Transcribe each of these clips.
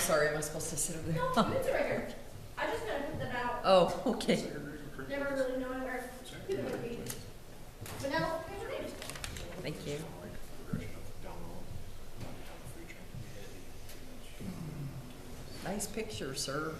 sorry, am I supposed to sit over there? No, it's right here. I just gotta put that out. Oh, okay. Never really knowing where people would be. But now, here's your name. Thank you. Nice picture, sir.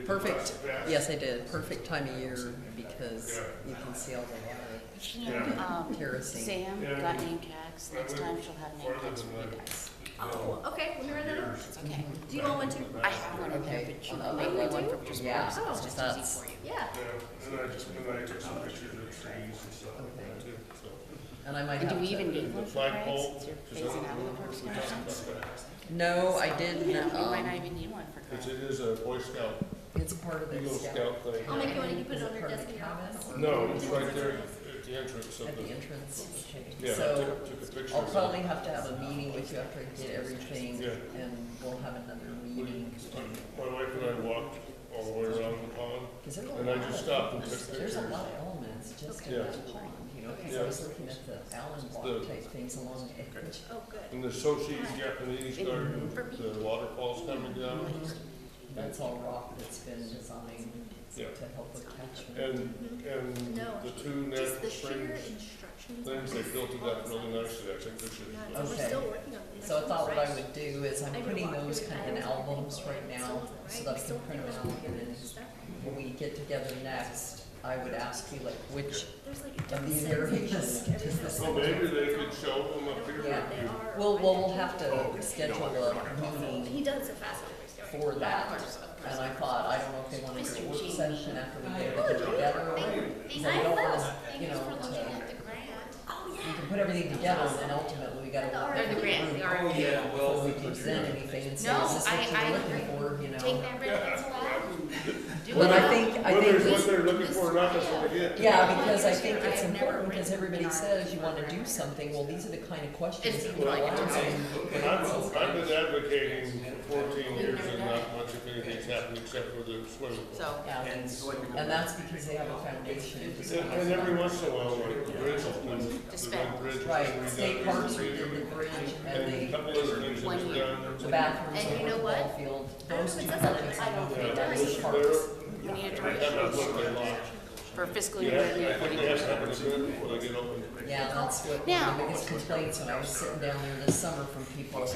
Perfect. Yes, I did. Perfect time of year because you can see all the water terracing. Sam got name tags. Next time she'll have name tags for you guys. Oh, okay. Let me write that down. It's okay. Do you want one too? I have one in there, Okay. but you can make me one for just Yeah. so it's just easy That's- for you. Yeah. And I took some pictures of trees and stuff like that too, so. And I might And have do we even to. need one for Flagpole, parades? Since is you're that phasing out of the what parks we and talked restaurants? about? No, I didn't. We might not even need one for It parades. is a Boy Scout, It's part of the Eagle Scout thing. I'll make you one. You can put Is it on your part of desk the in your office. cabin? No, it's right there at the entrance of At the the, entrance? Okay. yeah, I So took a picture. I'll of probably it. have to have a meeting with you after I get everything Yeah. and we'll have another meeting. My wife and I walked all the way around the pond, Cause there's a and lot I just of, stopped and took there's a pictures. lot of elements just in Yeah. that pond, you know, cause Yeah. I was looking at the Allen block type things along the edge. Oh, good. And the Sochi Japanese garden, the waterfalls coming down, That's all rock that's been designed Yeah. to help with catchment. and No, the two just natural the sheer springs instructions. things, they built it up really nicely, I think they should. Nice. We're Okay. still working on them. So I thought what I would do is I'm I did putting walk those through kind of in it. albums right now so that I can print them out and then when we get together next, I would ask you like which There's like of these different areas senses to of every this. So maybe they could show them up here. Yeah. They are. We'll have to schedule a meeting He does it fast. for that. And I thought, I don't know if they want to do a work session after we get everything together. Because I don't want to, you know, we can put everything together and then ultimately we gotta work They're the grant, the through RFP. before we can present anything and say, No, is this what I you're looking for, you know? Take that red pencil out. Do But it I out. think Whether we what they're looking for or not, that's what they get. yeah, because I think it's important, because everybody says you wanna do something, well, these are the kind of questions It's people like- want to I've been advocating for 14 years and not much of anything's happened except for the swimming pool. So, Yeah, and that's because they have a foundation. And every once in a while, like the bridge, the spend. red bridge. Right, state parks redid the bridge and And a they, couple other things that was done. the bathrooms And you over know the what? ball field, those two I don't projects know. I know I they don't done know. as They're, parks. we need a I direction have what they lost. for fiscal Yeah, year I think they have to 2022. have it good before they get open. Yeah, that's what Now- one of the biggest complaints when I was sitting down there this summer from people.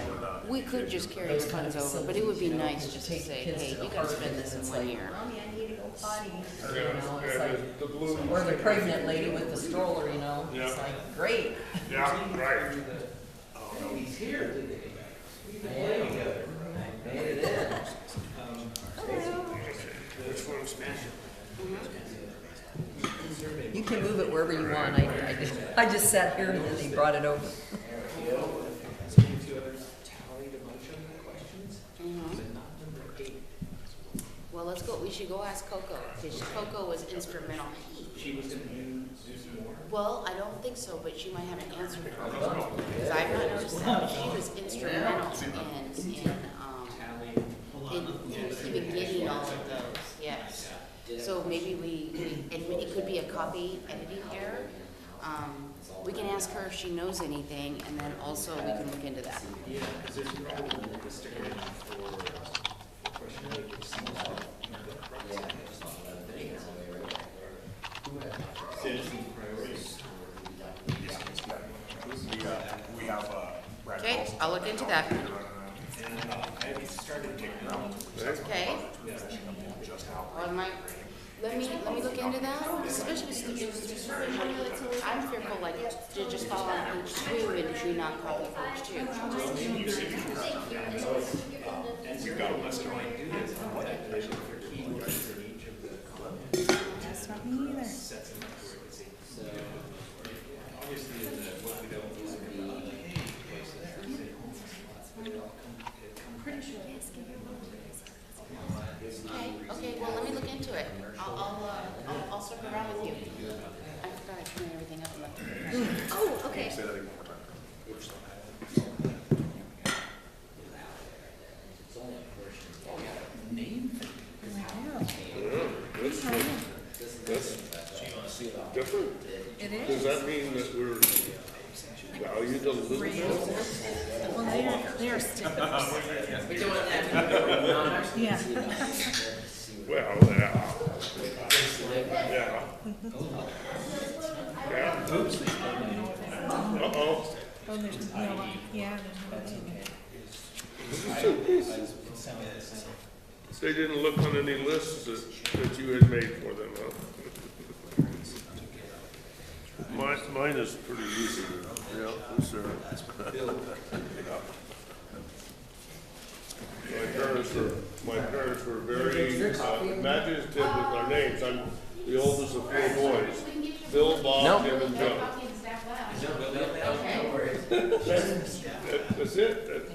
We could just carry the funds over, but it would be nice just to say, hey, you gotta spend this in 1 year. Mommy, I need to go potty. Or, you know, it's Yeah, like, the blue. or the pregnant lady with the stroller, you know, it's Yeah. like, great. Yeah, right. Which one's You can move it wherever you want, I just sat here and then he brought it over. Well, let's go, we should go ask Coco, because Coco was instrumental. She was gonna do some more? Well, I don't think so, but she might have an answer for me, because I've not noticed that, but she was instrumental in even getting all of those, yes. So maybe and it could be a copy editing error. We can ask her if she knows anything, and then also we can look into that. Yeah, because there's probably like a sticker in for question like citizen priorities. We have, Brad Okay, Paulson. I'll look into that. And I started taking around. Okay. Just how. Let me look into that, especially with students. I'm fearful like to just fall on page 2 and do not copy page 2. And you've got a list of like do this and what activation for keywords in each of the columns. That's not me either. Sets them up where we can see. So obviously what we don't do is we hey, place there. Pretty sure it's gonna be Okay, well, let me look into it. I'll circle around with you. I forgot I cleaned everything up and left it. Oh, okay. Say that again one more time. That's different. It is. Does that mean that we're Value the little bills. Well, they are stickers. We're doing that. Yeah. Well, yeah. Yeah. Yeah. Uh-oh. Oh, there's no, yeah, there's no. They didn't look on any lists that you had made for them, huh? Mine is pretty easy. Yeah, sir. My parents were very imaginative with our names. I'm the oldest of 4 boys. Bill, Bob, Jim, and Joe. That's it.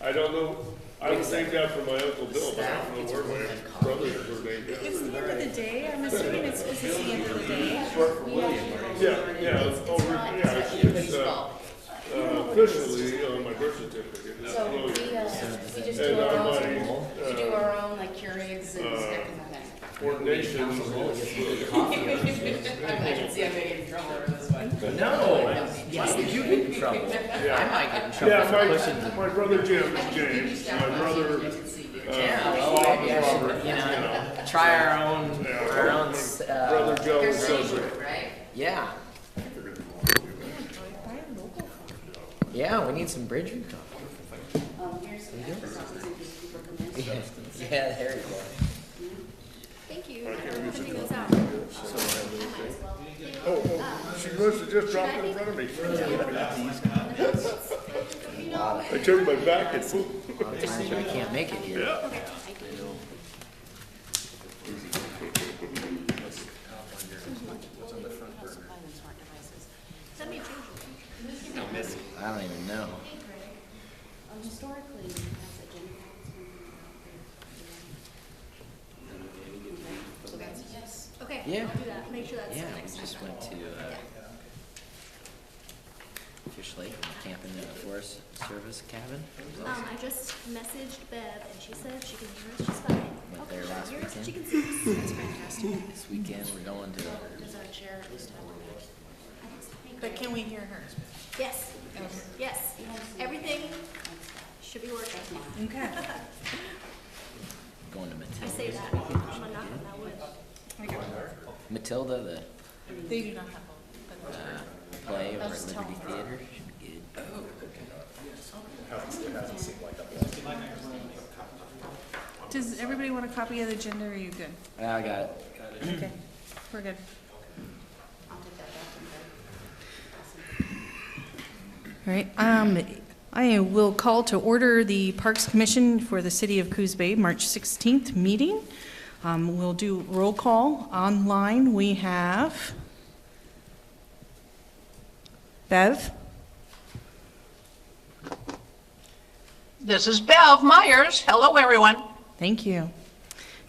I don't know. I was named after my Uncle Bill, but I don't know where my brothers were named after. It's the end of the day, I'm assuming it's the end of the day. Yeah, it's officially on my birth certificate. It's So we William. just do And our my own, we do our own like Keurigs and stickers and things. ordination is I can see I'm getting in trouble for this one. No, yes, you get in trouble. I might get in trouble Yeah, for pushing the. my brother Jim is James, my brother, Yeah, well, Bob maybe is I should, Robert, try our own, brother Joe is Joseph. Right? yeah. Yeah, we need some bridge recon. Here's some extra copies in case people come in. Yeah, there you go. Thank you for putting those out. Oh, she must have just dropped it in front of me. I turned my back and boom. A lot of times I can't make it here. Yeah. Send me a change. I don't even know. Historically, that's a so that's yes. Okay, Yeah. I'll do that. Make sure that's Yeah, next we time. just went to Fish Lake and camp in the Forest Service cabin. I just messaged Bev and she said she can hear us just fine. Went Okay, there she last can hear us, weekend. she can see us. That's fantastic. This weekend, we're going to, Does our chair at least have one? But can we hear her? Yes, yes. Everything should be working. Okay. going to I Matilda. say that. I'm gonna knock on that wood. Matilda, the They do not have one. play over I'll at just tell Liberty them. Theater. Should be good. Does everybody want a copy of the agenda, or are you good? I got it. Okay, we're good. I'll take that back from All right, I will call to order the Parks Commission for the City of Coos Bay, March 16th meeting. We'll do roll call. Online, we have Bev, This is Bev Myers. Hello, everyone. thank you.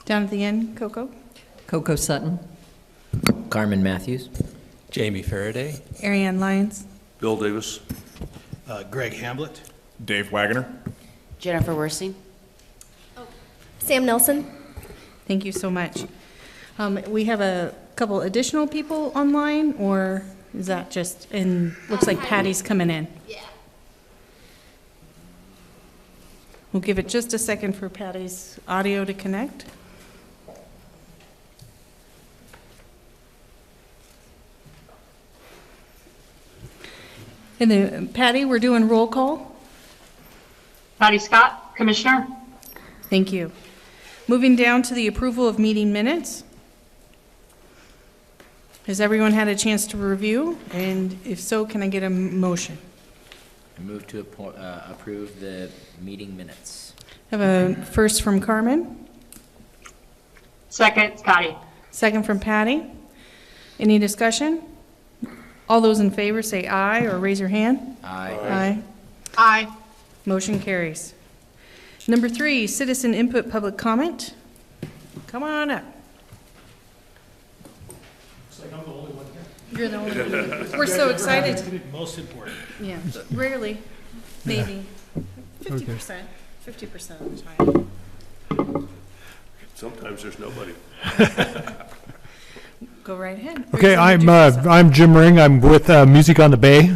Down at the end, Coco, Coco Sutton. Carmen Matthews. Jamie Faraday. Ariane Lyons, Bill Davis. Greg Hamblett. Dave Wagner. Jennifer Worsing. Sam Nelson. thank you so much. We have a couple additional people online, or is that just, and looks like Patty's coming in. Yeah. We'll give it just a second for Patty's audio to connect. And then, Patty, we're doing roll call. Patty Scott, Commissioner. Thank you. Moving down to the approval of meeting minutes. Has everyone had a chance to review? And if so, can I get a motion? I move to approve the meeting minutes. Have a first from Carmen, Second, Scotty. second from Patty. Any discussion? All those in favor say aye or raise your hand. Aye. Aye. Aye. Motion carries. Number 3, citizen input public comment. Come on up. You're the only one. We're so excited. Most important. Yeah, rarely, maybe 50%, 50% of the time. Sometimes there's nobody. Go go right ahead. Okay, Please I'm introduce yourself. I'm Jim Ring. I'm with Music on the Bay,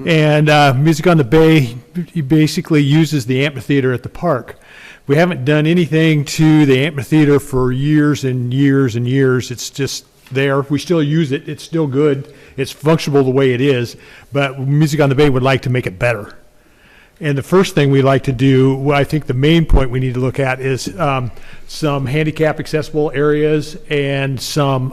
and Music on the Bay basically uses the amphitheater at the park. We haven't done anything to the amphitheater for years and years and years. It's just there. We still use it. It's still good. It's functional the way it is, but Music on the Bay would like to make it better. And the first thing we like to do, well, I think the main point we need to look at is some handicap accessible areas and some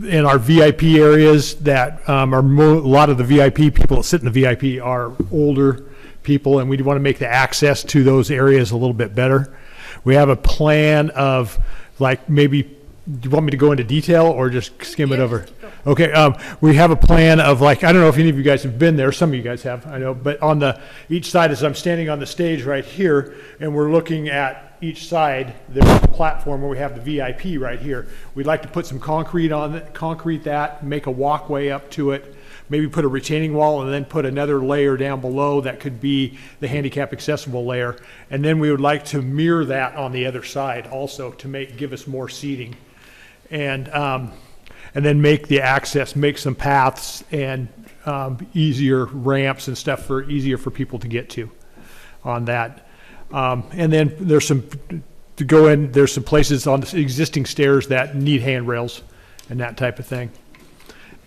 in our VIP areas that a lot of the VIP people that sit in the VIP are older people, and we want to make the access to those areas a little bit better. We have a plan of, like, maybe, do you want me to go into detail or just skim it over? Okay, we have a plan of, like, I don't know if any of you guys have been there, some of you guys have, I know, but on each side, as I'm standing on the stage right here, and we're looking at each side, there's a platform where we have the VIP right here. We'd like to put some concrete on it, concrete that, make a walkway up to it, maybe put a retaining wall and then put another layer down below that could be the handicap accessible layer. And then we would like to mirror that on the other side also to give us more seating. And then make the access, make some paths and easier ramps and stuff easier for people to get to on that. And then there's some places on the existing stairs that need handrails and that type of thing.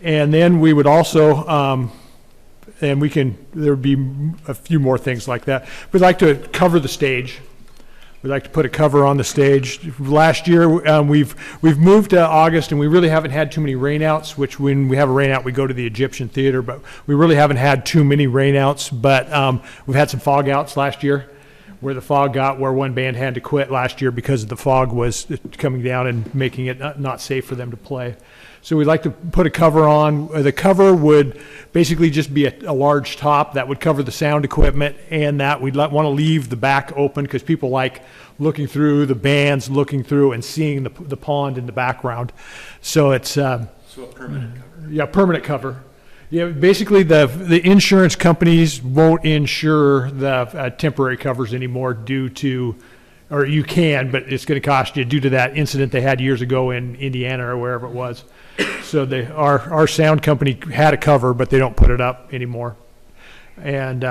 And then we would also, there would be a few more things like that. We'd like to cover the stage. We'd like to put a cover on the stage. Last year, we've moved to August, and we really haven't had too many rainouts, which when we have a rainout, we go to the Egyptian Theater, but we really haven't had too many rainouts. But we've had some fog outs last year, where the fog got where one band had to quit last year because the fog was coming down and making it not safe for them to play. So we'd like to put a cover on. The cover would basically just be a large top that would cover the sound equipment, and that we'd want to leave the back open because people like looking through the bands, looking through and seeing the pond in the background. So it's So a permanent cover. Yeah, permanent cover. Yeah, basically the insurance companies won't insure the temporary covers anymore due to, or you can, but it's going to cost you due to that incident they had years ago in Indiana or wherever it was. So our sound company had a cover, but they don't put it up anymore. And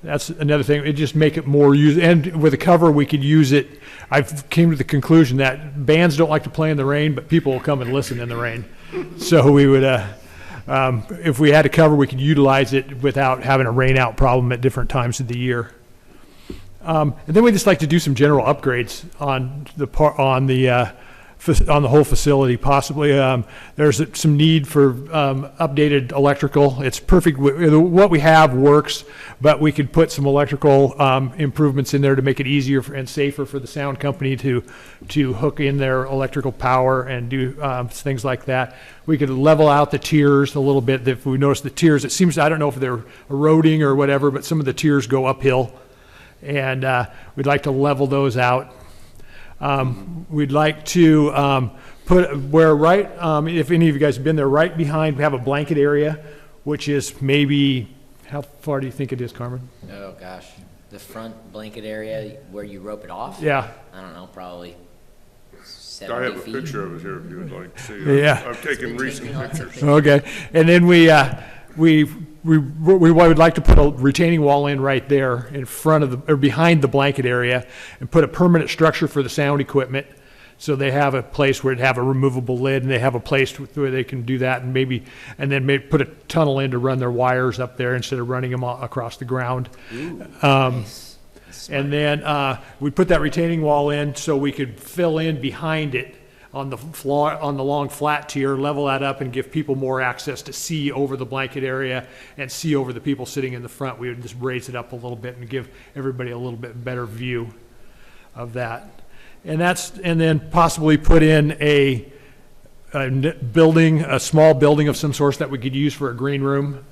that's another thing. It just make it more use. And with a cover, we could use it. I've came to the conclusion that bands don't like to play in the rain, but people will come and listen in the rain. So we would, if we had a cover, we could utilize it without having a rain out problem at different times of the year. And then we just like to do some general upgrades on the whole facility, possibly. There's some need for updated electrical. It's perfect. What we have works, but we could put some electrical improvements in there to make it easier and safer for the sound company to hook in their electrical power and do things like that. We could level out the tiers a little bit. If we notice the tiers, it seems, I don't know if they're eroding or whatever, but some of the tiers go uphill, and we'd like to level those out. We'd like to put where if any of you guys have been there, right behind, we have a blanket area, which is maybe, how far do you think it is, Carmen? Oh, gosh. The front blanket area where you rope it off? Yeah. I don't know, probably I 70 have a feet. picture of it here if you would like to see. Yeah. I've taken recent pictures. Okay. And then we would like to put a retaining wall in right there in front of or behind the blanket area and put a permanent structure for the sound equipment. So they have a place where it'd have a removable lid, and they have a place where they can do that, and then maybe put a tunnel in to run their wires up there instead of running them across the ground. Ooh, nice. And then we put that retaining wall in so we could fill in behind it on the floor, on the long flat tier, level that up and give people more access to see over the blanket area and see over the people sitting in the front. We would just raise it up a little bit and give everybody a little bit better view of that. And then possibly put in a small building of some sort that we could use for a green room.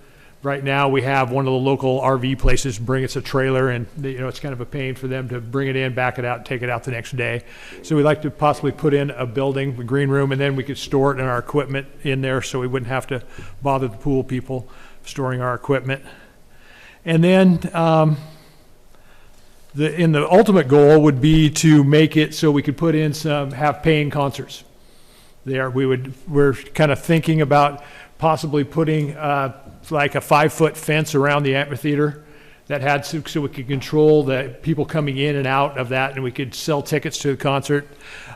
Right now, we have one of the local RV places bring us a trailer, and it's kind of a pain for them to bring it in, back it out, and take it out the next day. So we'd like to possibly put in a building, a green room, and then we could store it and our equipment in there, so we wouldn't have to bother the pool people storing our equipment. And then the ultimate goal would be to make it so we could put in have paying concerts. there. We're kind of thinking about possibly putting like a 5-foot fence around the amphitheater that had, so we could control the people coming in and out of that, and we could sell tickets to the concert.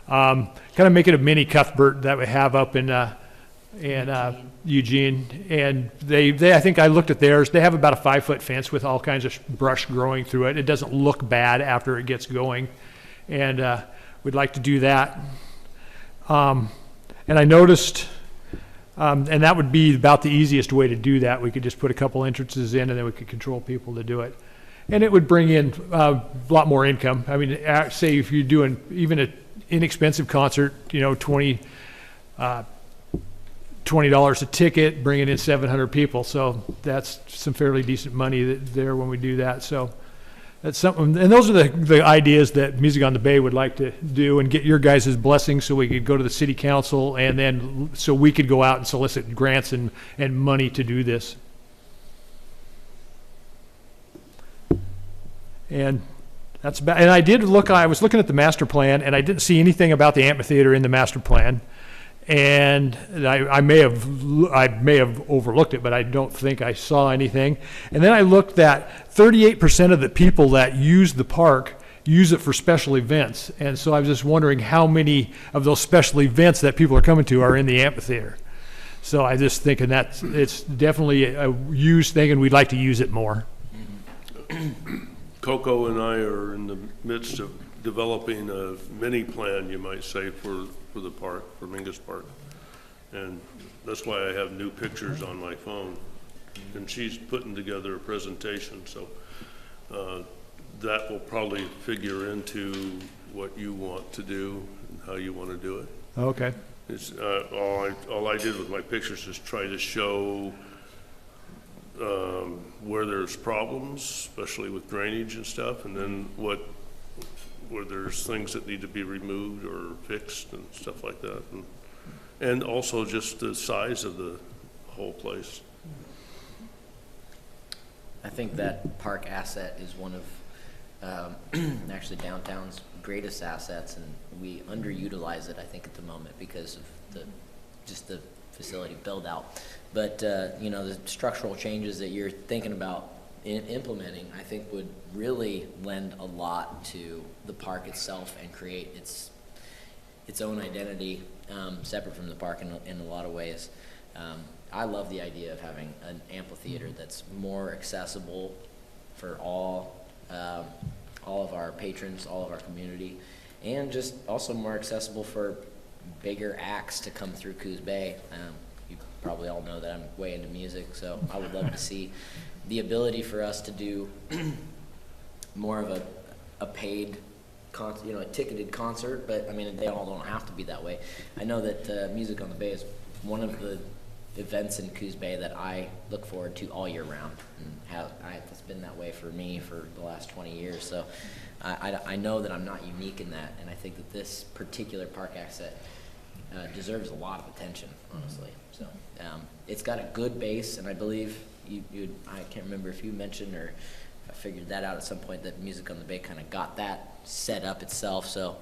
Kind of make it a mini Cuthbert that we have up in Eugene. And they, I think I looked at theirs, they have about a 5-foot fence with all kinds of brush growing through it. It doesn't look bad after it gets going. And we'd like to do that. And I noticed, and that would be about the easiest way to do that. We could just put a couple entrances in, and then we could control people to do it. And it would bring in a lot more income. I mean, say if you're doing even an inexpensive concert, you know, $20 a ticket, bringing in 700 people. So that's some fairly decent money there when we do that. So that's something, and those are the ideas that Music on the Bay would like to do, and get your guys' blessing so we could go to the city council, and then so we could go out and solicit grants and money to do this. And that's about, and I was looking at the master plan, and I didn't see anything about the amphitheater in the master plan. And I may have overlooked it, but I don't think I saw anything. And then I looked that 38% of the people that use the park use it for special events. And so I was just wondering how many of those special events that people are coming to are in the amphitheater. So I just thinking that it's definitely a used thing, and we'd like to use it more. Coco and I are in the midst of developing a mini plan, you might say, for the park, for Mingus Park. And that's why I have new pictures on my phone. And she's putting together a presentation, so that will probably figure into what you want to do and how you want to do it. Okay. It's, all I did with my pictures is try to show where there's problems, especially with drainage and stuff, and then where there's things that need to be removed or fixed and stuff like that. And also just the size of the whole place. I think that park asset is one of actually downtown's greatest assets, and we underutilize it, I think, at the moment because of the facility build out. But you know, the structural changes that you're thinking about implementing, I think, would really lend a lot to the park itself and create its own identity, separate from the park in a lot of ways. I love the idea of having an amphitheater that's more accessible for all of our patrons, all of our community, and just also more accessible for bigger acts to come through Coos Bay. You probably all know that I'm way into music, so I would love to see the ability for us to do more of a paid concert, you know, a ticketed concert, but I mean, they all don't have to be that way. I know that Music on the Bay is one of the events in Coos Bay that I look forward to all year round, and it's been that way for me for the last 20 years. So I know that I'm not unique in that, and I think that this particular park asset deserves a lot of attention, honestly. So it's got a good base, and I believe I can't remember if you mentioned or I figured that out at some point, that Music on the Bay kind of got that set up itself. So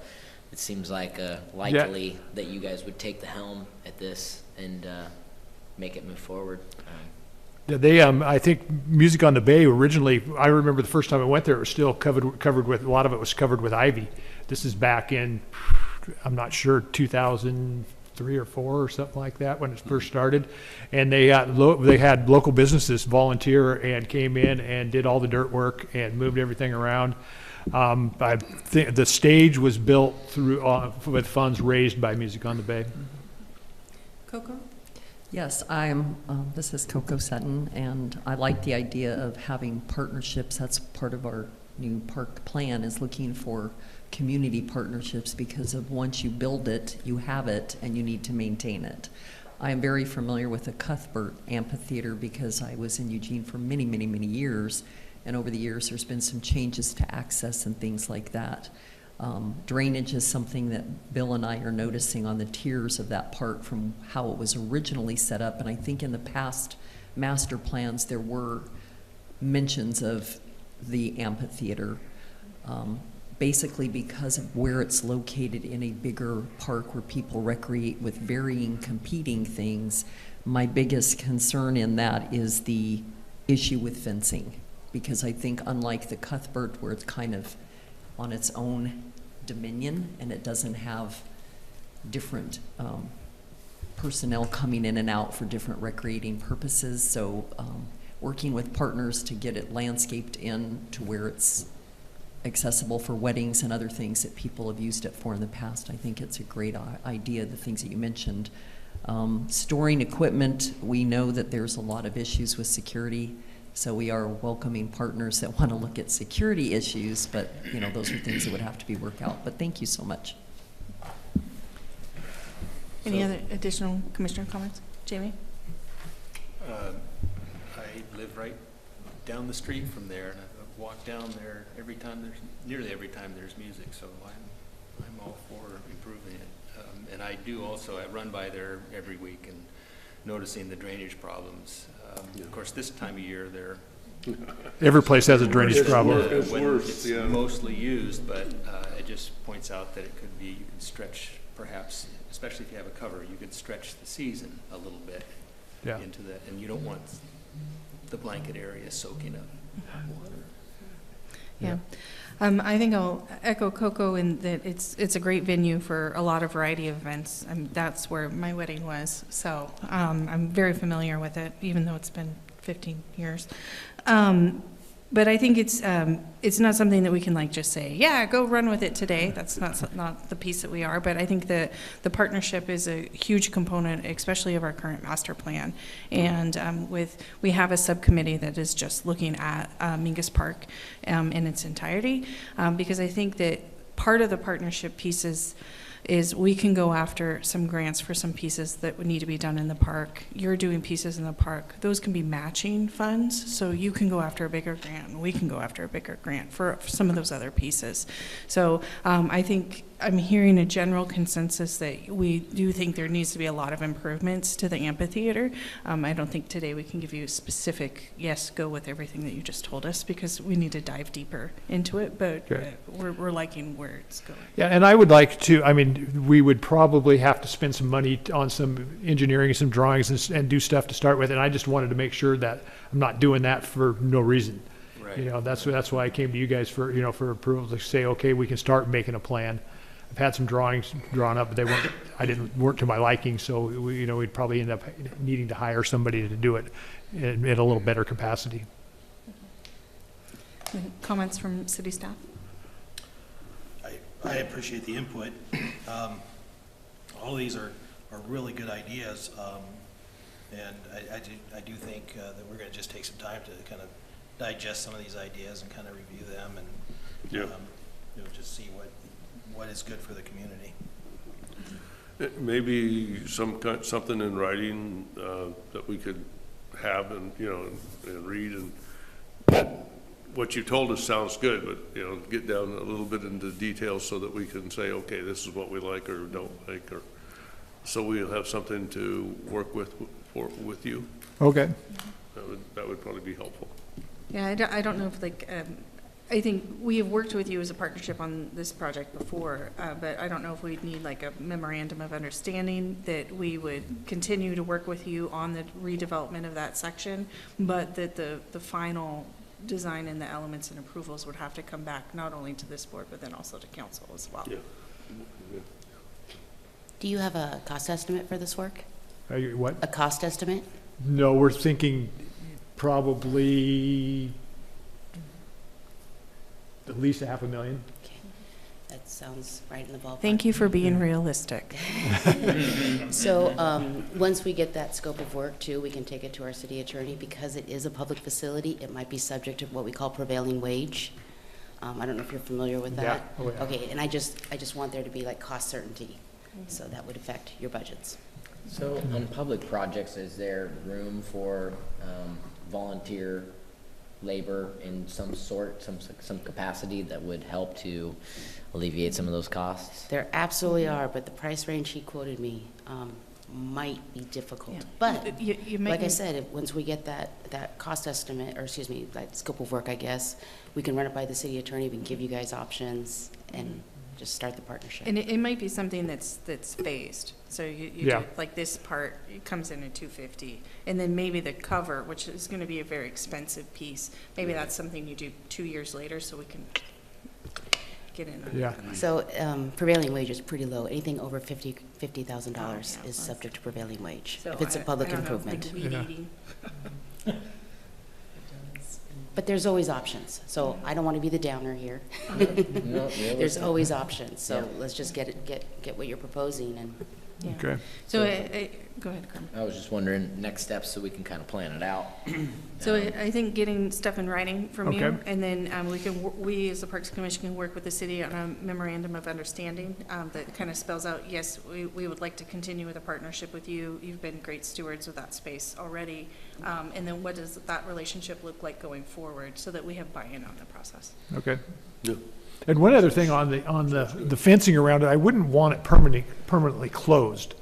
it seems like likely that you guys would take the helm at this and make it move forward. I think Music on the Bay originally, I remember the first time I went there, it was still covered with, a lot of it was covered with ivy. This is back in, I'm not sure, 2003 or 4 or something like that when it first started. And they had local businesses volunteer and came in and did all the dirt work and moved everything around. I think the stage was built through with funds raised by Music on the Bay. Coco? Yes, this is Coco Sutton, and I like the idea of having partnerships. That's part of our new park plan, is looking for community partnerships, because of once you build it, you have it, and you need to maintain it. I am very familiar with the Cuthbert Amphitheater because I was in Eugene for many, many, many years, and over the years there's been some changes to access and things like that. Drainage is something that Bill and I are noticing on the tiers of that park from how it was originally set up, and I think in the past master plans there were mentions of the amphitheater. basically because of where it's located in a bigger park where people recreate with varying competing things, my biggest concern in that is the issue with fencing. Because I think unlike the Cuthbert, where it's kind of on its own dominion and it doesn't have different personnel coming in and out for different recreating purposes, so working with partners to get it landscaped in to where it's accessible for weddings and other things that people have used it for in the past. I think it's a great idea, the things that you mentioned. Storing equipment, we know that there's a lot of issues with security, so we are welcoming partners that want to look at security issues, but you know, those are things that would have to be worked out. But thank you so much. Any other additional commissioner comments? Jamie? I live right down the street from there, and I walk down there nearly every time there's music, so I'm all for improving it. And I do also, I run by there every week and noticing the drainage problems. Of course, this time of year, Every place has a drainage problem. It's when worse, it's yeah. mostly used, but it just points out that it could be, you can stretch perhaps, especially if you have a cover, you could stretch the season a little bit Yeah. into that, and you don't want the blanket area soaking up water. Yeah. I think I'll echo Coco in that it's a great venue for a lot of variety of events. That's where my wedding was, so I'm very familiar with it, even though it's been 15 years. But I think it's not something that we can like just say, yeah, go run with it today. That's not the piece that we are. But I think that the partnership is a huge component, especially of our current master plan. And we have a subcommittee that is just looking at Mingus Park in its entirety, because I think that part of the partnership pieces is we can go after some grants for some pieces that would need to be done in the park. You're doing pieces in the park. Those can be matching funds, so you can go after a bigger grant, and we can go after a bigger grant for some of those other pieces. So I think I'm hearing a general consensus that we do think there needs to be a lot of improvements to the amphitheater. I don't think today we can give you a specific, yes, go with everything that you just told us, because we need to dive deeper into it, but Okay. we're liking where it's going. Yeah, and I would like to, I mean, we would probably have to spend some money on some engineering, some drawings and do stuff to start with. And I just wanted to make sure that I'm not doing that for no reason. Right. You know, that's why I came to you guys for approval to say, okay, we can start making a plan. I've had some drawings drawn up, but they weren't to my liking. So we'd probably end up needing to hire somebody to do it in a little better capacity. Comments from city staff? I appreciate the input. All of these are really good ideas, and I do think that we're going to just take some time to kind of digest some of these ideas and kind of review them and just see what is good for the community. Maybe something in writing that we could have and read, and what you told us sounds good, but get down a little bit into details so that we can say, okay, this is what we like or don't like, or so we'll have something to work with you. Okay. That would probably be helpful. Yeah, I don't know if I think we have worked with you as a partnership on this project before, but I don't know if we'd need like a memorandum of understanding that we would continue to work with you on the redevelopment of that section, but that the final design and the elements and approvals would have to come back not only to this board, but then also to council as well. Yeah. Do you have a cost estimate for this work? What? A cost estimate? No, we're thinking probably at least $500,000. Okay, that sounds right in the ballpark. Thank you for being realistic. So once we get that scope of work too, we can take it to our city attorney. Because it is a public facility, it might be subject to what we call prevailing wage. I don't know if you're familiar with that. Yeah. Oh, yeah. Okay, and I just want there to be like cost certainty, so that would affect your budgets. So on public projects, is there room for volunteer labor in some sort, some capacity that would help to alleviate some of those costs? There absolutely are, but the price range he quoted me, might be difficult. Yeah. But, You might like I need- said, once we get that cost estimate, or excuse me, that scope of work, I guess, we can run it by the city attorney, we can give you guys options, and just start the partnership. And it might be something that's phased. So you Yeah. do, like this part, it comes in at 250. And then maybe the cover, which is gonna be a very expensive piece, maybe that's something you do 2 years later so we can get in. on Yeah. that. So prevailing wage is pretty low. Anything over $50,000 Oh, yeah. is subject to prevailing wage, So if it's a public I don't know, improvement. like weed Yeah. eating. But there's always options, so I don't want to be the downer here. No, There's always options, so Yeah. let's just get what you're proposing and. Yeah. Okay. So, go ahead, Carmen. I was just wondering, next steps so we can kind of plan it out. So I think getting stuff in writing from you, Okay. and then we as the Parks Commission can work with the city on a memorandum of understanding that kind of spells out, yes, we would like to continue with a partnership with you. You've been great stewards of that space already. And then what does that relationship look like going forward so that we have buy-in on the process? Okay. Yeah. And one other thing on the fencing around it, I wouldn't want it permanently closed.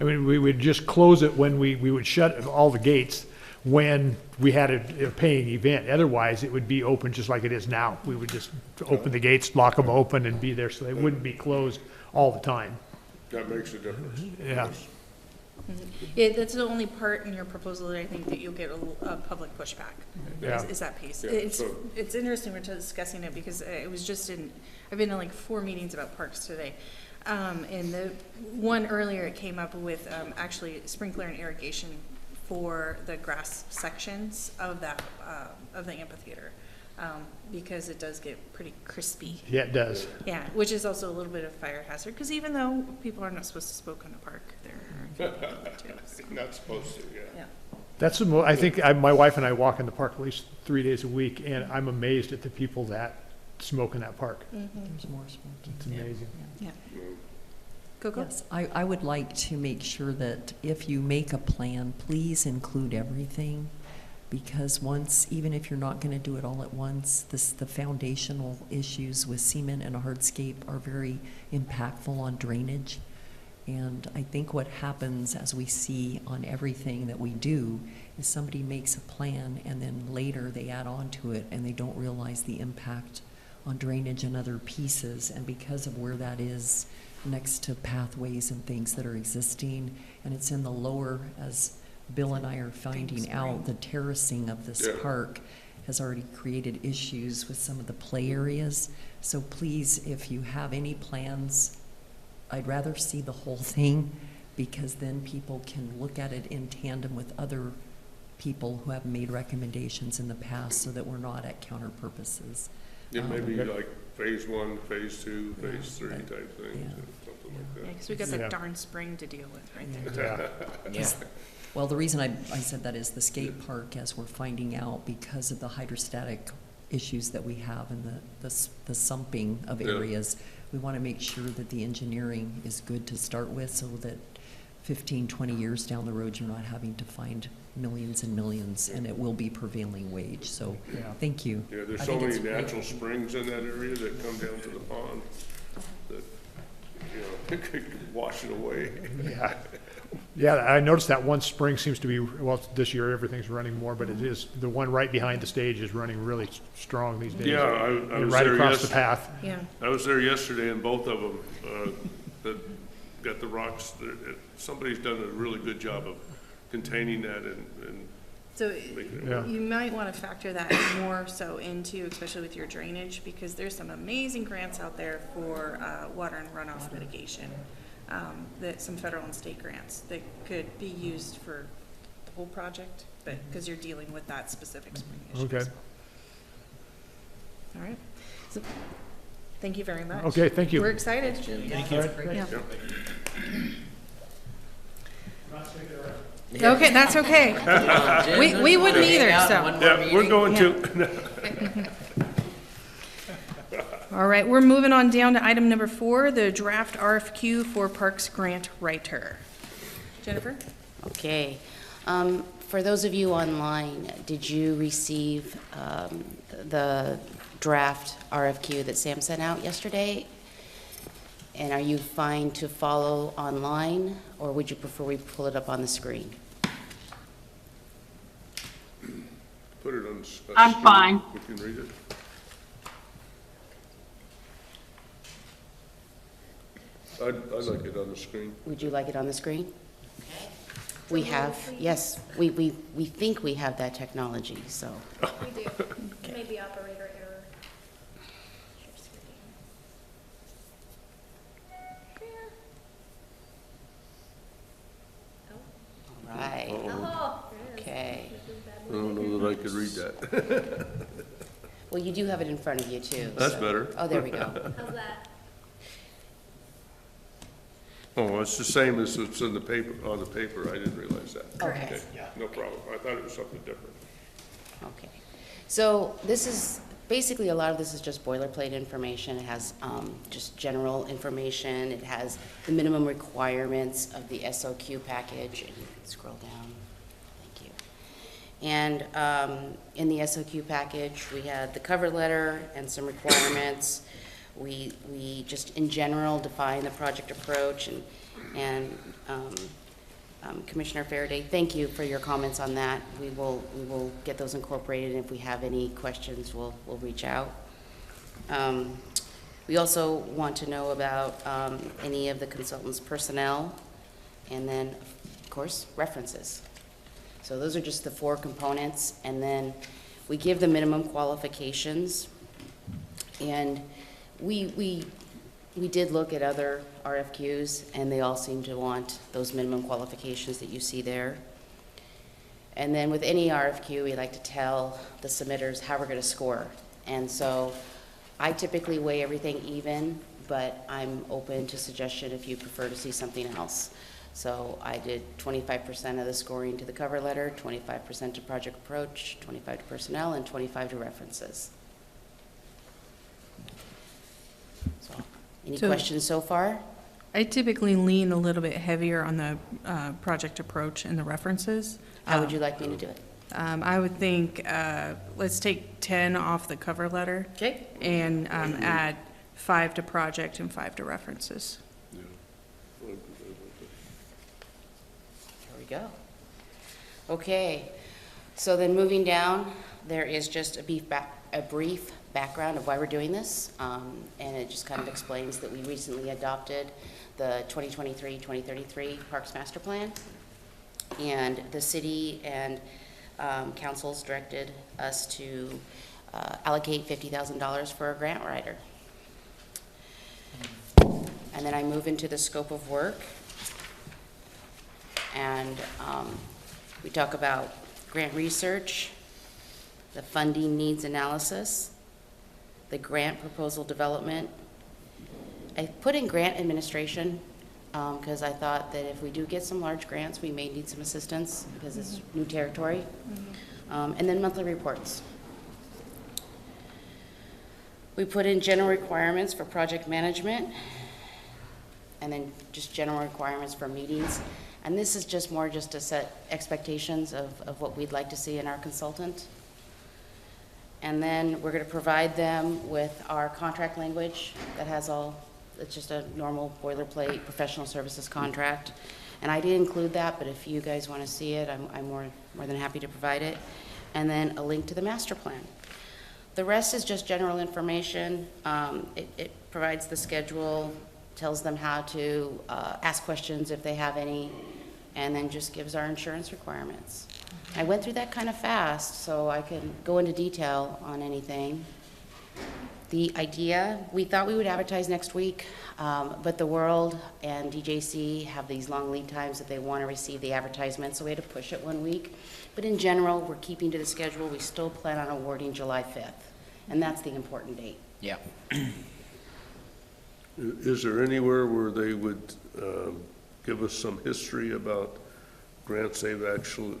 I mean, we would just close it when we would shut all the gates when we had a paying event. Otherwise, it would be open just like it is now. We would just open the gates, lock them open, and be there, so they wouldn't be closed all the time. That makes a difference. Yeah. Yeah, that's the only part in your proposal that I think that you'll get a public pushback, Yeah. is that piece. Yeah, so- It's interesting we're discussing it because it was just I've been in like 4 meetings about parks today. And the one earlier it came up with actually sprinkler and irrigation for the grass sections of that, of the amphitheater. Because it does get pretty crispy. Yeah, it does. Yeah, which is also a little bit of fire hazard, because even though people are not supposed to smoke in a park, there are people who do, so, Not supposed to, yeah. yeah. That's I think my wife and I walk in the park at least 3 days a week, and I'm amazed at the people that smoke in that park. There's more smoking. It's amazing. Yeah. Coco? Yes, I would like to make sure that if you make a plan, please include everything. Because even if you're not gonna do it all at once, the foundational issues with cement and hardscape are very impactful on drainage. And I think what happens, as we see on everything that we do, is somebody makes a plan and then later they add on to it and they don't realize the impact on drainage and other pieces. And because of where that is next to pathways and things that are existing, and it's in the lower, as Bill and I are finding out, the terracing of this Yeah. park has already created issues with some of the play areas. So please, if you have any plans, I'd rather see the whole thing, because then people can look at it in tandem with other people who have made recommendations in the past, so that we're not at counter purposes. Yeah, maybe like phase 1, phase 2, phase 3 type things, Yeah. something like Yeah, that. because we got Yeah. that darn spring to deal with right there. Yeah. Yeah. Well, the reason I said that is the skate park, as we're finding out, because of the hydrostatic issues that we have and the sumping of Yeah. areas, we want to make sure that the engineering is good to start with, so that 15, 20 years down the road, you're not having to find millions and millions, and it will be prevailing wage. So, Yeah. thank you. Yeah, there's I so think many it's great. natural springs in that area that come down to the pond that, could wash it away. Yeah. Yeah, I noticed that one spring seems to be, well, this year everything's running more, but it is, the one right behind the stage is running really strong these days. Yeah, I And was right there across the path. Yeah. I was there yesterday, and both of them, that got the rocks, somebody's done a really good job of containing that and So making it Yeah. work. you might want to factor that more so into, especially with your drainage, because there's some amazing grants out there for water and runoff mitigation. That some federal and state grants that could be used for the whole project, but because you're dealing with that specific spring issue. Okay. All right. So, thank you very much. Okay, thank you. We're excited. Thank you. Yeah. Yeah. Okay, that's okay. Jen, We wouldn't hang either, out so. one more Yeah, we're meeting. going to. All right, we're moving on down to item number 4, the draft RFQ for Parks Grant Writer. Jennifer? Okay. For those of you online, did you receive the draft RFQ that Sam sent out yesterday? And are you fine to follow online, or would you prefer we pull it up on the screen? Put it on. I'm screen. fine. We can read it. I'd like it on the screen. Would you like it on the screen? We have, yes, we think we have that technology, so. We do. Maybe operator error. All right, Oh. okay. I don't know that I could read that. Well, you do have it in front of you, too. That's so- better. Oh, there we go. How's that? Oh, it's the same as it's in the paper, on the paper. I didn't realize that. Okay. No problem. I thought it was something different. Okay. So this is, basically, a lot of this is just boilerplate information. It has just general information. It has the minimum requirements of the SOQ package. And you can scroll down. Thank you. And in the SOQ package, we had the cover letter and some requirements. We just, in general, define the project approach, and Commissioner Faraday, thank you for your comments on that. We will get those incorporated, and if we have any questions, we'll reach out. We also want to know about any of the consultant's personnel, and then, of course, references. So those are just the 4 components, and then we give the minimum qualifications, and we did look at other RFQs, and they all seem to want those minimum qualifications that you see there. And then with any RFQ, we like to tell the submitters how we're going to score. And so I typically weigh everything even, but I'm open to suggestion if you prefer to see something else. So I did 25% of the scoring to the cover letter, 25% to project approach, 25 to personnel, and 25 to references. So, any So- questions so far? I typically lean a little bit heavier on the project approach and the references. How would you like me to do it? I would think, let's take 10 off the cover letter Okay. and add 5 to project and 5 to references. Yeah. There we go. Okay, so then moving down, there is just a brief background of why we're doing this, and it just kind of explains that we recently adopted the 2023-2033 Parks Master Plan, and the city and councils directed us to allocate $50,000 for a grant writer. And then I move into the scope of work, and we talk about grant research, the funding needs analysis, the grant proposal development. I put in grant administration because I thought that if we do get some large grants, we may need some assistance because it's new territory. And then monthly reports. We put in general requirements for project management, and then just general requirements for meetings. And this is just more just to set expectations of what we'd like to see in our consultant. And then we're going to provide them with our contract language that has it's just a normal boilerplate professional services contract. And I did include that, but if you guys want to see it, I'm more than happy to provide it. And then a link to the master plan. The rest is just general information. It provides the schedule, tells them how to ask questions if they have any, and then just gives our insurance requirements. I went through that kind of fast, so I can go into detail on anything. The idea, we thought we would advertise next week, but the World and DJC have these long lead times that they want to receive the advertisement, so we had to push it 1 week. But in general, we're keeping to the schedule. We still plan on awarding July 5th, and that's the important date. Yeah. Is there anywhere where they would give us some history about grants they've actually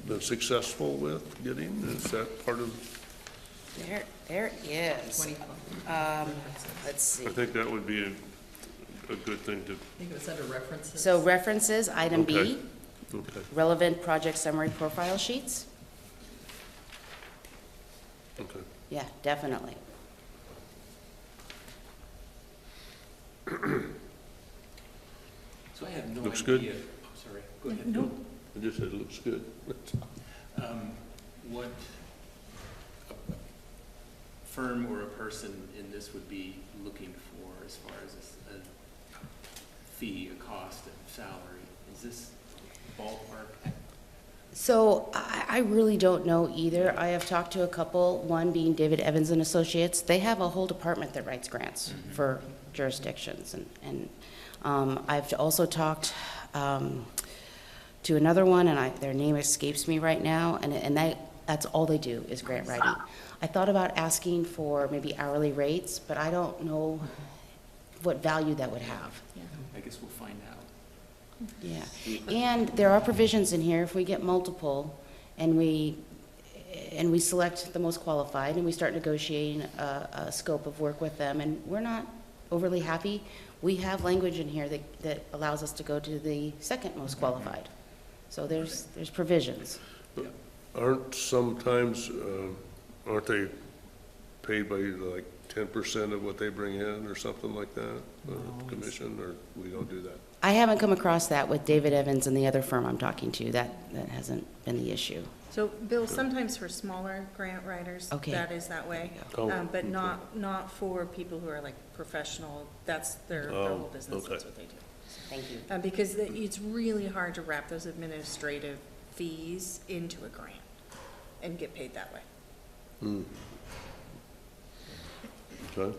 been successful with getting? Is that part of? There is. Let's see. I think that would be a good thing to. I think it was under references. So references, item B, Okay. Okay. relevant project summary profile sheets. Okay. Yeah, definitely. So I have no Looks idea. good. Oh, sorry, go ahead. No. I just said it looks good. What a firm or a person in this would be looking for as far as a fee, a cost, a salary? Is this ballpark? So I really don't know either. I have talked to a couple, one being David Evans and Associates. They have a whole department that writes grants for jurisdictions. And I've also talked to another one, and their name escapes me right now, and that's all they do is grant writing. I thought about asking for maybe hourly rates, but I don't know what value that would have. I guess we'll find out. Yeah, and there are provisions in here, if we get multiple, and we select the most qualified, and we start negotiating a scope of work with them, and we're not overly happy, we have language in here that allows us to go to the second most qualified. So there's provisions. Aren't sometimes, aren't they paid by like 10% of what they bring in or something like that? Commission, or we don't do that? I haven't come across that with David Evans and the other firm I'm talking to. That hasn't been the issue. So, Bill, sometimes for smaller grant writers, Okay. that is that way, Oh, but okay. not for people who are like professional. That's their Oh, whole business. okay. That's what they do. Thank you. Because it's really hard to wrap those administrative fees into a grant and get paid that way. Hmm. Okay.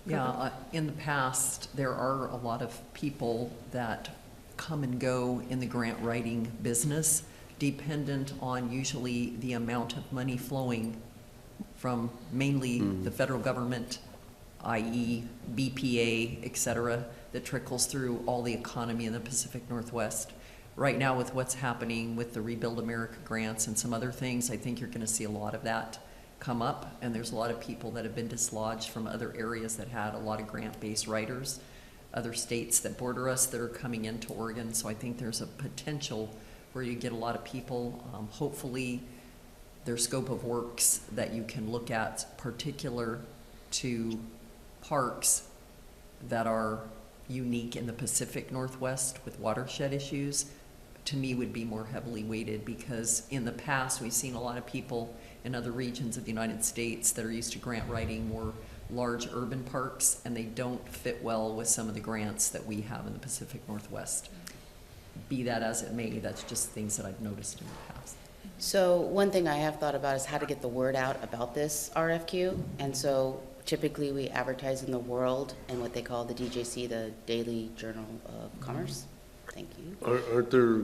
Yeah, in the past, there are a lot of people that come and go in the grant writing business, dependent on usually the amount of money flowing from mainly the federal government, i.e. BPA, et cetera, that trickles through all the economy in the Pacific Northwest. Right now, with what's happening with the Rebuild America grants and some other things, I think you're going to see a lot of that come up, and there's a lot of people that have been dislodged from other areas that had a lot of grant-based writers, other states that border us that are coming into Oregon. So I think there's a potential where you get a lot of people. Hopefully, their scope of works that you can look at particular to parks that are unique in the Pacific Northwest with watershed issues, to me would be more heavily weighted, because in the past we've seen a lot of people in other regions of the United States that are used to grant writing more large urban parks, and they don't fit well with some of the grants that we have in the Pacific Northwest. Be that as it may, that's just things that I've noticed in the past. So one thing I have thought about is how to get the word out about this RFQ. And so typically we advertise in the World and what they call the DJC, the Daily Journal of Commerce. Thank you. Aren't there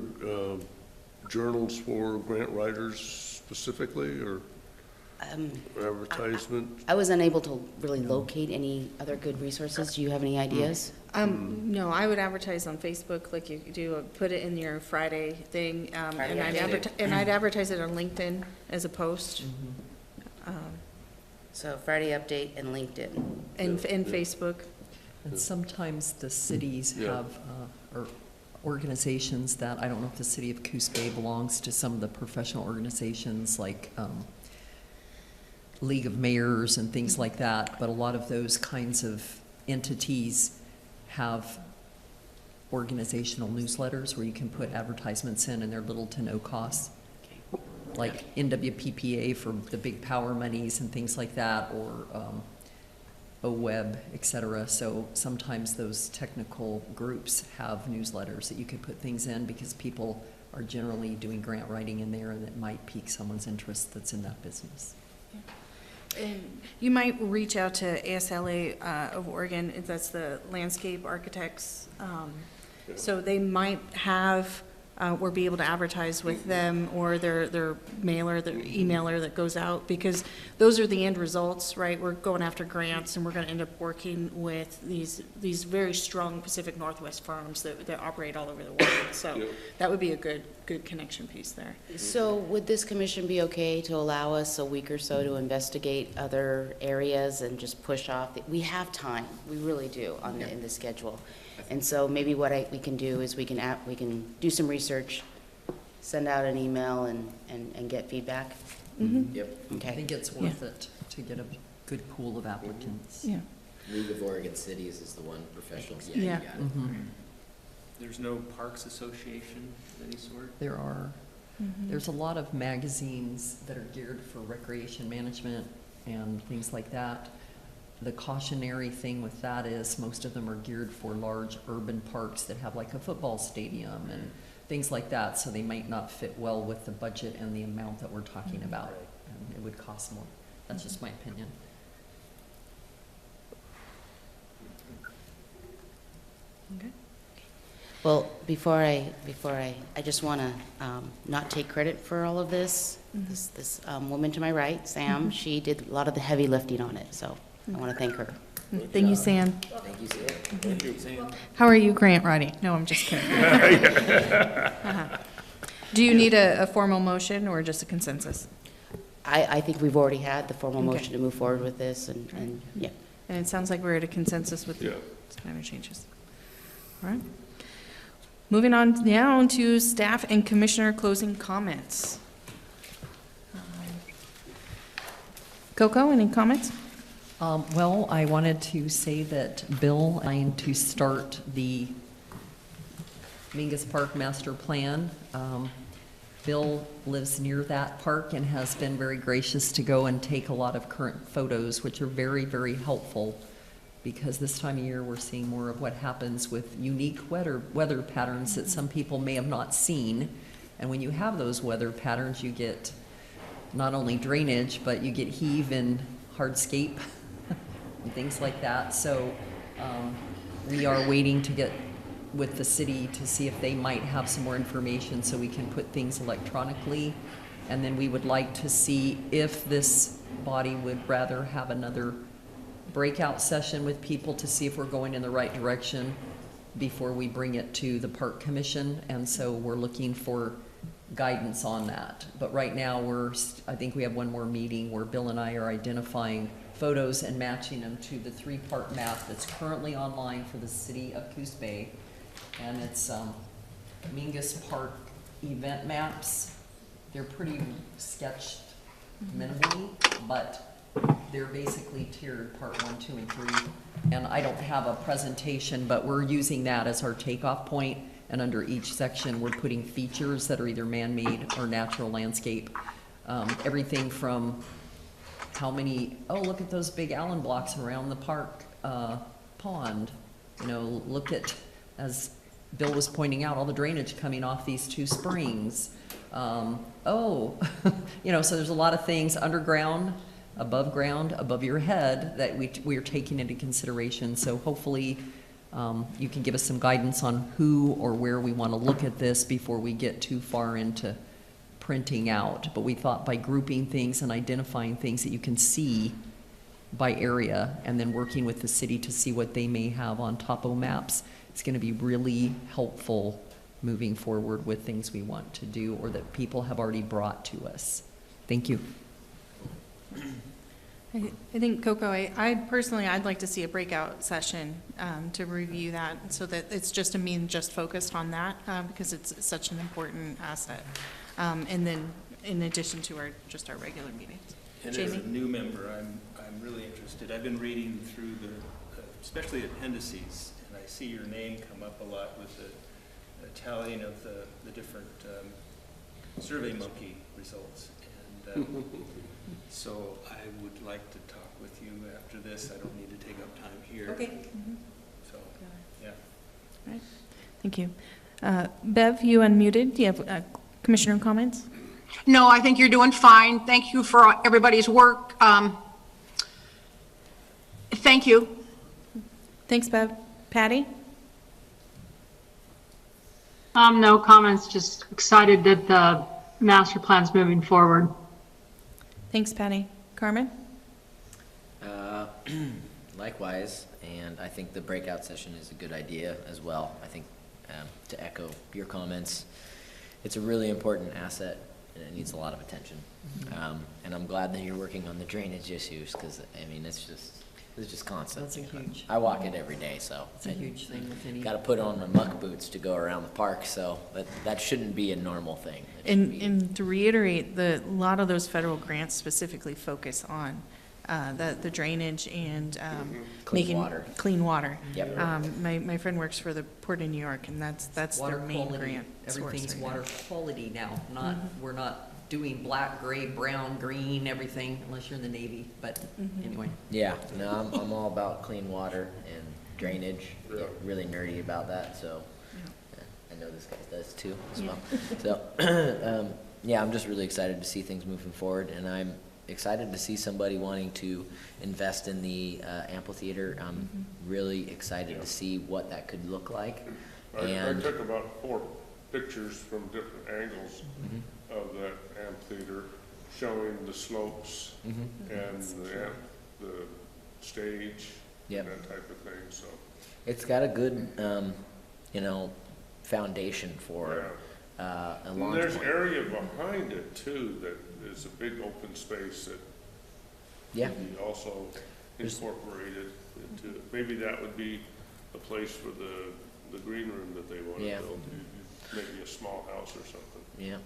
journals for grant writers specifically, or advertisement? I was unable to really locate any other good resources. Do you have any ideas? No, I would advertise on Facebook like you do, put it in your Friday thing, Friday and I'd advertise it on LinkedIn as a post. So Friday Update and LinkedIn. And Facebook. And sometimes the cities Yeah. have, or organizations that, I don't know if the city of Coos Bay belongs to some of the professional organizations like League of Mayors and things like that, but a lot of those kinds of entities have organizational newsletters where you can put advertisements in and they're little to no cost. Like NWPPA for the big power monies and things like that, or OWEB, et cetera. So sometimes those technical groups have newsletters that you could put things in, because people are generally doing grant writing in there, and it might pique someone's interest that's in that business. And you might reach out to ASLA of Oregon, that's the landscape architects. So they might have, or be able to advertise with them, or their mailer, their emailer that goes out, because those are the end results, right? We're going after grants, and we're gonna end up working with these very strong Pacific Northwest firms that operate all over the world. So Yep. that would be a good connection piece there. So would this commission be okay to allow us a week or so to investigate other areas and just push off? We have time, we really do, in the schedule. And so maybe what we can do is we can do some research, send out an email and get feedback. Yep. I Okay. think it's worth it to get a good pool of applicants. Yeah. League of Oregon Cities is the one professional. Yeah, Yeah. you got it. Mhm. There's no Parks Association of any sort? There are. Mhm. There's a lot of magazines that are geared for recreation management and things like that. The cautionary thing with that is most of them are geared for large urban parks that have like a football stadium and things like that, so they might not fit well with the budget and the amount that we're talking about. And it would cost more. That's just my opinion. Okay. Well, before I just want to not take credit for all of this. This woman to my right, Sam, she did a lot of the heavy lifting on it, so I want to thank her. Thank you, Sam. Thank you, Sam. Thank you, Sam. How are you grant writing? No, I'm just kidding. Do you need a formal motion or just a consensus? I think we've already had the formal Okay. motion to move forward with this, and yeah. And it sounds like we're at a consensus with Yeah. the minor changes. All right. Moving on now to staff and commissioner closing comments. Coco, any comments? Well, I wanted to say that Bill, trying to start the Mingus Park Master Plan. Bill lives near that park and has been very gracious to go and take a lot of current photos, which are very, very helpful, because this time of year we're seeing more of what happens with unique weather patterns that some people may have not seen. And when you have those weather patterns, you get not only drainage, but you get heave and hardscape and things like that. So we are waiting to get with the city to see if they might have some more information so we can put things electronically. And then we would like to see if this body would rather have another breakout session with people to see if we're going in the right direction before we bring it to the park commission. And so we're looking for guidance on that. But right now I think we have one more meeting where Bill and I are identifying photos and matching them to the 3-part map that's currently online for the city of Coos Bay. And it's Mingus Park event maps. They're pretty sketched minimally, but they're basically tiered part 1, 2, and 3. And I don't have a presentation, but we're using that as our takeoff point. And under each section, we're putting features that are either man-made or natural landscape. Everything from how many, oh, look at those big Allen blocks around the park pond. You know, look at, as Bill was pointing out, all the drainage coming off these 2 springs. You know, so there's a lot of things underground, above your head that we are taking into consideration. So hopefully you can give us some guidance on who or where we want to look at this before we get too far into printing out. But we thought by grouping things and identifying things that you can see by area and then working with the city to see what they may have on topo maps, it's going to be really helpful moving forward with things we want to do or that people have already brought to us. Thank you. I think, Coco, I personally, I'd like to see a breakout session to review that so that it's just just focused on that because it's such an important asset. And then in addition to our regular meetings. And as a new member, I'm really interested. I've been reading through especially appendices, and I see your name come up a lot with the tallying of the different Survey Monkey results. And so I would like to talk with you after this. I don't need to take up time here. Okay. So, yeah. All right. Thank you. Bev, you unmuted. Do you have commissioner comments? No, I think you're doing fine. Thank you for everybody's work. Thank you. Thanks, Bev. Patty? No comments, just excited that the master plan's moving forward. Thanks, Patty. Carmen? Likewise, and I think the breakout session is a good idea as well. I think to echo your comments, it's a really important asset and it needs a lot of attention. And I'm glad that you're working on the drainage issues because, I mean, it's just constant. That's a huge. I walk it every day, so. It's a huge thing with any. Got to put on my muck boots to go around the park, so that shouldn't be a normal thing. And to reiterate, a lot of those federal grants specifically focus on the drainage and Clean making water. clean water. Yep. My friend works for the Port of New York, and that's Water their main quality, grant source everything's right now. water quality now, not, we're not doing black, gray, brown, green, everything, unless you're in the Navy, but anyway. Yeah, no, I'm all about clean water and drainage. Yeah. Get really nerdy about that, so yeah, I know this guy does too as well. So, yeah, I'm just really excited to see things moving forward, and I'm excited to see somebody wanting to invest in the amphitheater. I'm really excited to see what that could look like. I And took about 4 pictures from different angles of that amphitheater, showing the slopes and the stage Yep. and that type of thing, so. it's got a good, you know, foundation for a And launch there's point. area behind it too that is a big open space that Yeah. could be also incorporated into, maybe that would be a place for the green room that they want to Yeah. build, maybe a small house or something. Yeah,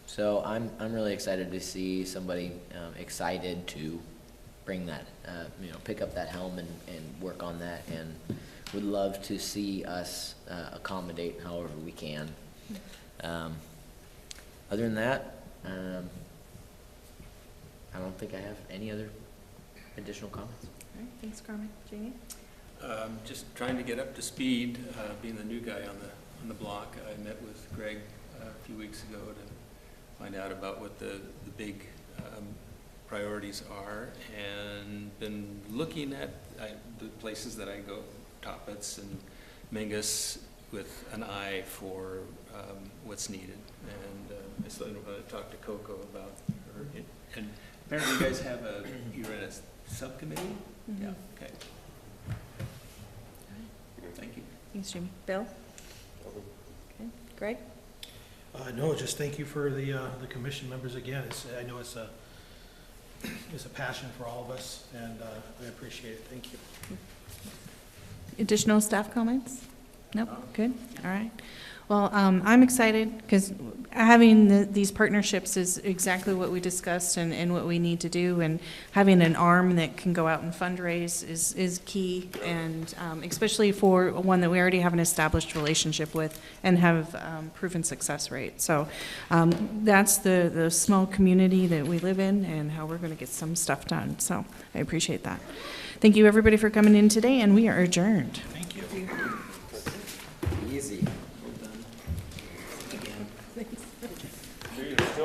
so I'm really excited to see somebody excited to bring that, you know, pick up that helm and work on that, and would love to see us accommodate however we can. Other than that, I don't think I have any other additional comments. All right, thanks, Carmen. Jamie? Just trying to get up to speed, being the new guy on the block. I met with Greg a few weeks ago to find out about what the big priorities are, and been looking at the places that I go, Toppets and Mingus, with an eye for what's needed. And I still want to talk to Coco about her. And apparently you guys have you're in a subcommittee? Yeah, okay. Thank you. Thanks, Jamie. Bill? Okay. Greg? No, just thank you for the commission members again. I know it's a passion for all of us, and I appreciate it. Thank you. Additional staff comments? Nope, good, all right. Well, I'm excited because having these partnerships is exactly what we discussed and what we need to do, and having an arm that can go out and fundraise is key, and especially for one that we already have an established relationship with and have proven success rate. So that's the small community that we live in and how we're going to get some stuff done. So I appreciate that. Thank you, everybody, for coming in today, and we are adjourned. Thank you. Easy.